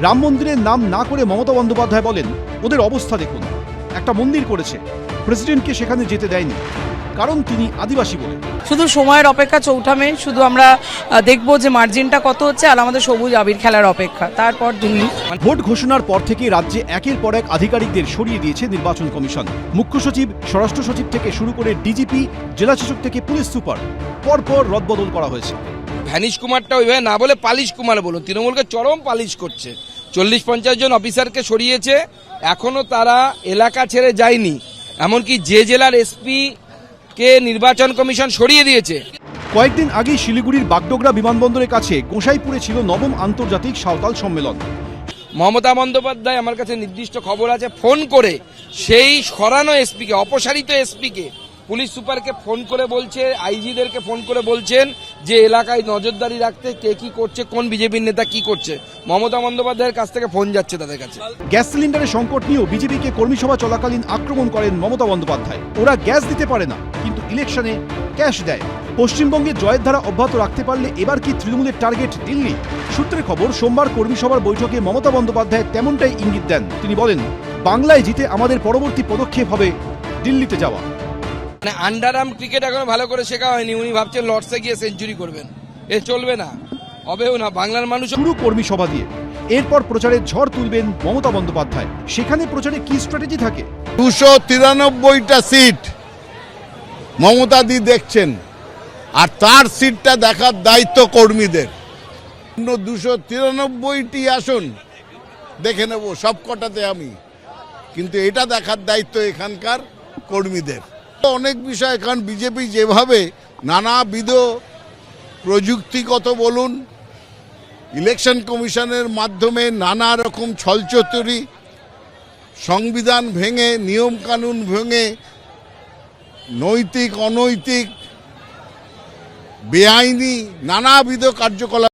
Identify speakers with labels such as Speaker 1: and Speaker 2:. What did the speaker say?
Speaker 1: রাম মন্দিরের নাম না করে মমতা বন্দ্যোপাধ্যায় বলেন, ওদের অবস্থা দেখুন, একটা মন্দির করেছে, প্রেসিডেন্টকে সেখানে যেতে দেয়নি, কারণ তিনি আদিবাসী বলে।
Speaker 2: শুধু সময়ের অপেক্ষা, চৌঠামে শুধু আমরা দেখবো যে মার্জিনটা কত হচ্ছে, আর আমাদের সবুজ আবির খেলার অপেক্ষা, তারপর দিল্লি।
Speaker 1: ভোট ঘোষণার পর থেকে রাজ্যে একের পর এক আধিকারিকদের সরিয়ে দিয়েছে নির্বাচন কমিশন। মুখ্য সচিব, স্বরাষ্ট্র সচিব থেকে শুরু করে ডিজিপি, জেলাশাসক থেকে পুলিশ সুপার, পরপর রদবদল করা হয়েছে।
Speaker 3: ভ্যানিশ কুমারটা ওইভাবে না বলে পালিশ কুমার বলুন, তৃণমূলকে চরম পালিশ করছে। 40-50 জন অফিসারকে সরিয়েছে, এখনো তারা এলাকা ছেড়ে যায়নি, এমনকি যে জেলার এসপি কে নির্বাচন কমিশন সরিয়ে দিয়েছে।
Speaker 1: কয়েকদিন আগেই শিলিগুড়ির বাগডোগরা বিমানবন্দরের কাছে গোসাইপুরে ছিল নবম আন্তর্জাতিক সাঁওতাল সম্মেলন।
Speaker 3: মমতা বন্দ্যোপাধ্যায়, আমার কাছে নির্দিষ্ট খবর আছে, ফোন করে সেই সরানো এসপিকে, অপসারিত এসপিকে, পুলিশ সুপারকে ফোন করে বলছে, আইজিদেরকে ফোন করে বলছেন যে এলাকায় নজরদারি রাখতে কে কি করছে, কোন বিজেপির নেতা কি করছে। মমতা বন্দ্যোপাধ্যায়ের কাছ থেকে ফোন যাচ্ছে তাদের কাছে।
Speaker 1: গ্যাস সিলিন্ডারের সংকট নিয়েও বিজেপিকে কর্মী সভা চলাকালীন আক্রমণ করেন মমতা বন্দ্যোপাধ্যায়। ওরা গ্যাস দিতে পারে না, কিন্তু ইলেকশনে ক্যাশ দেয়। পশ্চিমবঙ্গে জয়ের ধারা অব্যাহত রাখতে পারলে এবার কি তৃণমূলের টার্গেট দিল্লি? সূত্রের খবর, সোমবার কর্মী সভার বৈঠকে মমতা বন্দ্যোপাধ্যায় তেমনটাই ইঙ্গিত দেন। তিনি বলেন, বাংলায় জিতে আমাদের পরবর্তী পদক্ষেপ হবে দিল্লিতে যাওয়া।
Speaker 3: মানে আন্ডার আর্ম ক্রিকেট এখনো ভালো করে শেখা হয়নি, উনি ভাবছেন লর্ডসে গিয়ে সেঞ্চুরি করবেন। এ চলবে না, হবেও না। বাংলার মানুষ
Speaker 1: শুরু কর্মী সভা দিয়ে, এরপর প্রচারের ঝড় তুলবেন মমতা বন্দ্যোপাধ্যায়। সেখানে প্রচারে কি স্ট্র্যাটেজি থাকে?
Speaker 4: 293টা সিট মমতা দি দেখছেন, আর তার সিটটা দেখার দায়িত্ব কর্মীদের। 293টি আসন দেখে নেব সবকটাতে আমি, কিন্তু এটা দেখার দায়িত্ব এখানকার কর্মীদের। অনেক বিষয়, কারণ বিজেপি যেভাবে নানাবিধ প্রযুক্তিগত বলুন, ইলেকশন কমিশনের মাধ্যমে নানা রকম ছলচতুরি, সংবিধান ভেঙে, নিয়মকানুন ভেঙে, নৈতিক অনৈতিক বেআইনি নানাবিধ কার্যকলাপ